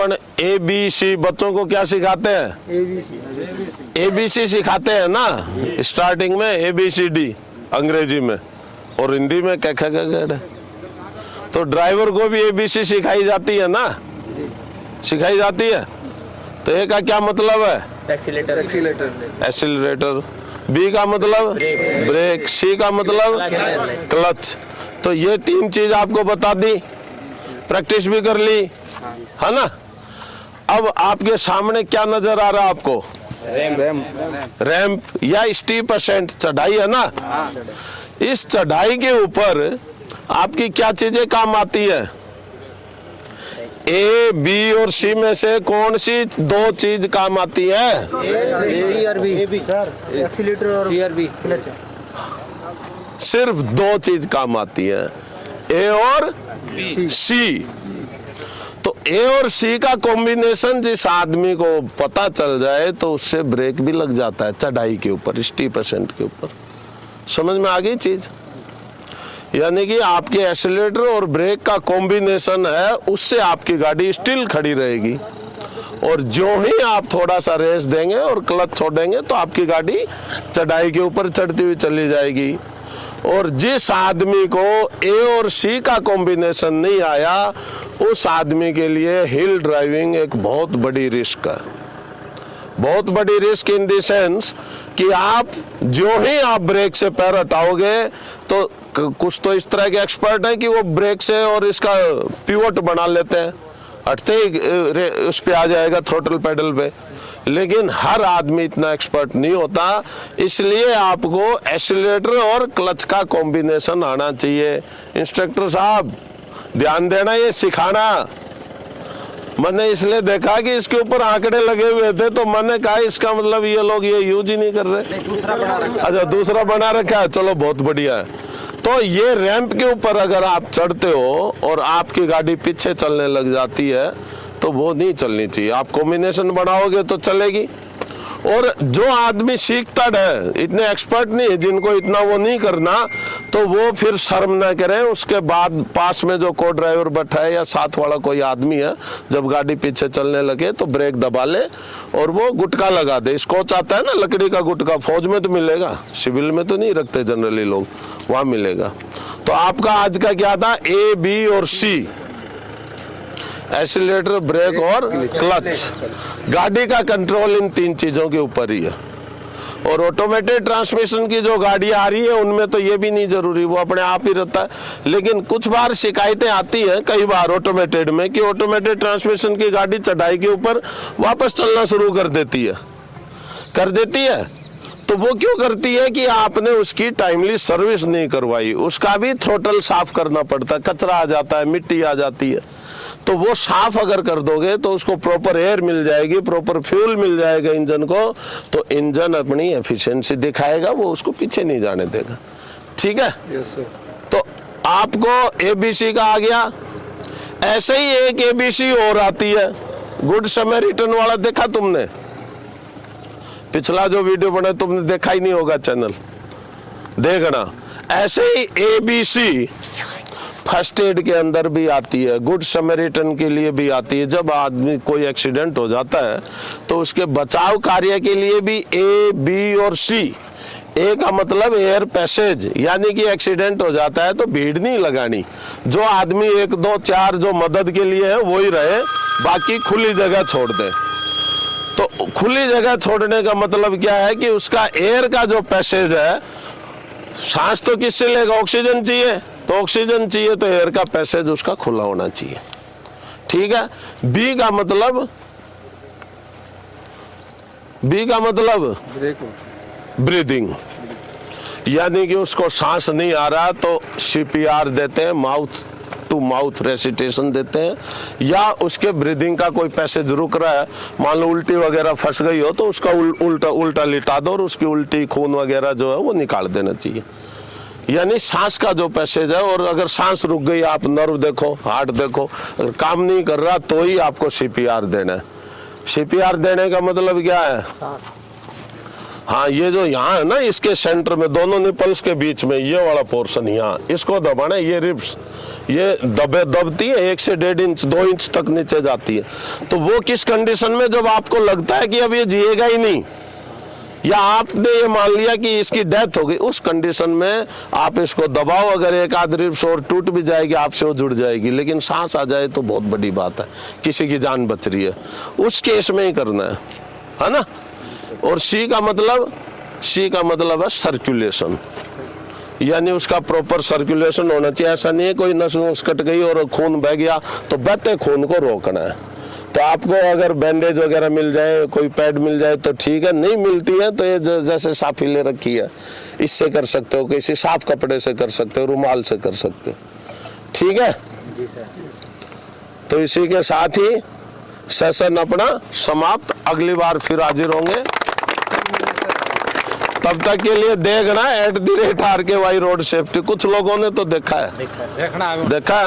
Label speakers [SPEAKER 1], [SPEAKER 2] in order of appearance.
[SPEAKER 1] ABC बच्चों को क्या सिखाते हैं? ABC सिखाते हैं ना स्टार्टिंग में, ABCD अंग्रेजी में, और हिंदी में क्या क्या। तो ड्राइवर को भी ABC सिखाई जाती है ना, सिखाई जाती है। तो A का क्या मतलब है? एक्सीलरेटर। B का मतलब ब्रेक। C का मतलब क्लच। तो ये तीन चीज आपको बता दी, प्रैक्टिस भी कर ली, है ना। अब आपके सामने क्या नजर आ रहा है आपको? रैंप या स्टीप असेंट, चढ़ाई है ना। इस चढ़ाई के ऊपर आपकी क्या चीजें काम आती है? A, B और C में से कौन सी दो चीज काम आती है?
[SPEAKER 2] C और B, एक्सीलरेटर और C और B, क्लच।
[SPEAKER 1] सिर्फ दो चीज काम आती है, A और C। तो A और C का कॉम्बिनेशन जिस आदमी को पता चल जाए तो उससे ब्रेक भी लग जाता है चढ़ाई के ऊपर, स्टीप असेंट के ऊपर। समझ में आ गई चीज? यानी कि आपके एक्सीलरेटर और ब्रेक का कॉम्बिनेशन है, उससे आपकी गाड़ी स्टिल खड़ी रहेगी, और जो ही आप थोड़ा सा रेस देंगे और क्लच छोड़ेंगे तो आपकी गाड़ी चढ़ाई के ऊपर चढ़ती हुई चली जाएगी। और जिस आदमी को A और C का कॉम्बिनेशन नहीं आया, उस आदमी के लिए हिल ड्राइविंग एक बहुत बड़ी रिस्क है। बहुत बड़ी रिस्क इन द सेंस कि आप जो ही आप ब्रेक से पैर हटाओगे तो कुछ तो इस तरह के एक्सपर्ट हैं कि वो ब्रेक से और इसका पिवट बना लेते हैं, हटते ही उस पे आ जाएगा थ्रोटल पेडल पे। लेकिन हर आदमी इतना एक्सपर्ट नहीं होता, इसलिए आपको एक्सीलरेटर और क्लच का कॉम्बिनेशन आना चाहिए। इंस्ट्रक्टर साहब ध्यान देना, ये सिखाना। मैंने इसलिए देखा कि इसके ऊपर आंकड़े लगे हुए थे तो मैंने कहा इसका मतलब ये लोग ये यूज ही नहीं कर रहे। अच्छा, दूसरा बना रखा है, चलो बहुत बढ़िया है। तो ये रैंप के ऊपर अगर आप चढ़ते हो और आपकी गाड़ी पीछे चलने लग जाती है तो वो नहीं चलनी चाहिए। आप कॉम्बिनेशन बढ़ाओगे तो चलेगी। और जो आदमी सीखता है, इतने एक्सपर्ट नहीं है, जिनको इतना वो नहीं करना, तो वो फिर शर्म ना करें। उसके बाद पास में जो को ड्राइवर बैठा है या साथ वाला कोई आदमी है, जब गाड़ी पीछे चलने लगे तो ब्रेक दबा ले और वो गुटका लगा दे। स्कॉच आता है ना लकड़ी का गुटका, फौज में तो मिलेगा, सिविल में तो नहीं रखते जनरली लोग, वहां मिलेगा। तो आपका आज का क्या था? A, B और C, एक्सीलरेटर, ब्रेक और क्लच। गाड़ी का कंट्रोल इन तीन चीजों के ऊपर ही है। और ऑटोमेटेड ट्रांसमिशन की जो गाड़ी आ रही है उनमें तो ये भी नहीं जरूरी, वो अपने आप ही रहता है। लेकिन कुछ बार शिकायतें आती हैं कई बार ऑटोमेटेड में कि ऑटोमेटेड ट्रांसमिशन की गाड़ी चढ़ाई के ऊपर वापस चलना शुरू कर देती है। तो वो क्यों करती है? कि आपने उसकी टाइमली सर्विस नहीं करवाई। उसका भी थ्रोटल साफ करना पड़ता है, कचरा आ जाता है, मिट्टी आ जाती है। तो वो साफ अगर कर दोगे तो उसको प्रॉपर एयर मिल जाएगी, प्रॉपर फ्यूल मिल जाएगा इंजन को, तो इंजन अपनी एफिशिएंसी दिखाएगा, वो उसको पीछे नहीं जाने देगा। ठीक है?
[SPEAKER 2] Yes sir.
[SPEAKER 1] तो आपको ABC का आ गया। ऐसे ही एक ABC और आती है, गुड समैरिटन वाला, देखा तुमने? पिछला जो वीडियो बना तुमने देखा ही नहीं होगा, चैनल देखना। ऐसे ही ABC फर्स्ट एड के अंदर भी आती है, गुड समैरिटन के लिए भी आती है। जब आदमी कोई एक्सीडेंट हो जाता है तो उसके बचाव कार्य के लिए भी A, B और C। A का मतलब एयर पैसेज, यानी कि एक्सीडेंट हो जाता है तो भीड़ नहीं लगानी। जो आदमी 1, 2, 4 जो मदद के लिए है वही रहे, बाकी खुली जगह छोड़ दे। तो खुली जगह छोड़ने का मतलब क्या है? कि उसका एयर का जो पैसेज है, सांस तो किससे लेगा? ऑक्सीजन चाहिए, तो ऑक्सीजन चाहिए तो एयर का पैसेज उसका खुला होना चाहिए। ठीक है? B का मतलब ब्रीदिंग, यानी कि उसको सांस नहीं आ रहा तो CPR देते हैं, माउथ टू माउथ रेसिटेशन देते हैं, या उसके ब्रीदिंग का कोई पैसेज रुक रहा है, मान लो उल्टी वगैरह फंस गई हो तो उसका उल्टा लिटा दो और उसकी उल्टी खून वगैरह जो है वो निकाल देना चाहिए। यानी सांस का जो पैसेज है। और अगर सांस रुक गई, आप नर्व देखो, हार्ट देखो, अगर काम नहीं कर रहा तो ही आपको CPR देना है। CPR देने का मतलब क्या है? हाँ, ये जो यहाँ है ना, इसके सेंटर में दोनों निपल्स के बीच में ये वाला पोर्शन, यहाँ इसको दबाना है। ये रिब्स, ये दबती है 1 से 1.5 इंच 2 इंच तक नीचे जाती है। तो वो किस कंडीशन में, जब आपको लगता है कि अब ये जिएगा ही नहीं, या आपने ये मान लिया कि इसकी डेथ हो गई, उस कंडीशन में आप इसको दबाओ, अगर एक आध रिब्स और टूट भी जाएगी आपसे वो जुड़ जाएगी, लेकिन सांस आ जाए तो बहुत बड़ी बात है, किसी की जान बच रही है, उस केस में ही करना है ना। और सी का मतलब है सर्कुलेशन, यानी उसका प्रॉपर सर्कुलेशन होना चाहिए। ऐसा नहीं है कोई नस नुस कट गई और खून बह गया तो बहते खून को रोकना है। तो आपको अगर बैंडेज वगैरह मिल जाए, कोई पैड मिल जाए तो ठीक है, नहीं मिलती है तो ये जैसे साफी ले रखी है इससे कर सकते हो, किसी साफ कपड़े से कर सकते हो, रुमाल से कर सकते हो, ठीक है
[SPEAKER 2] जी सर।
[SPEAKER 1] तो इसी के साथ ही सेशन अपना समाप्त। अगली बार फिर हाजिर होंगे, तब तक के लिए देखना @RKY रोड सेफ्टी। कुछ लोगों ने तो देखा है, देखा है।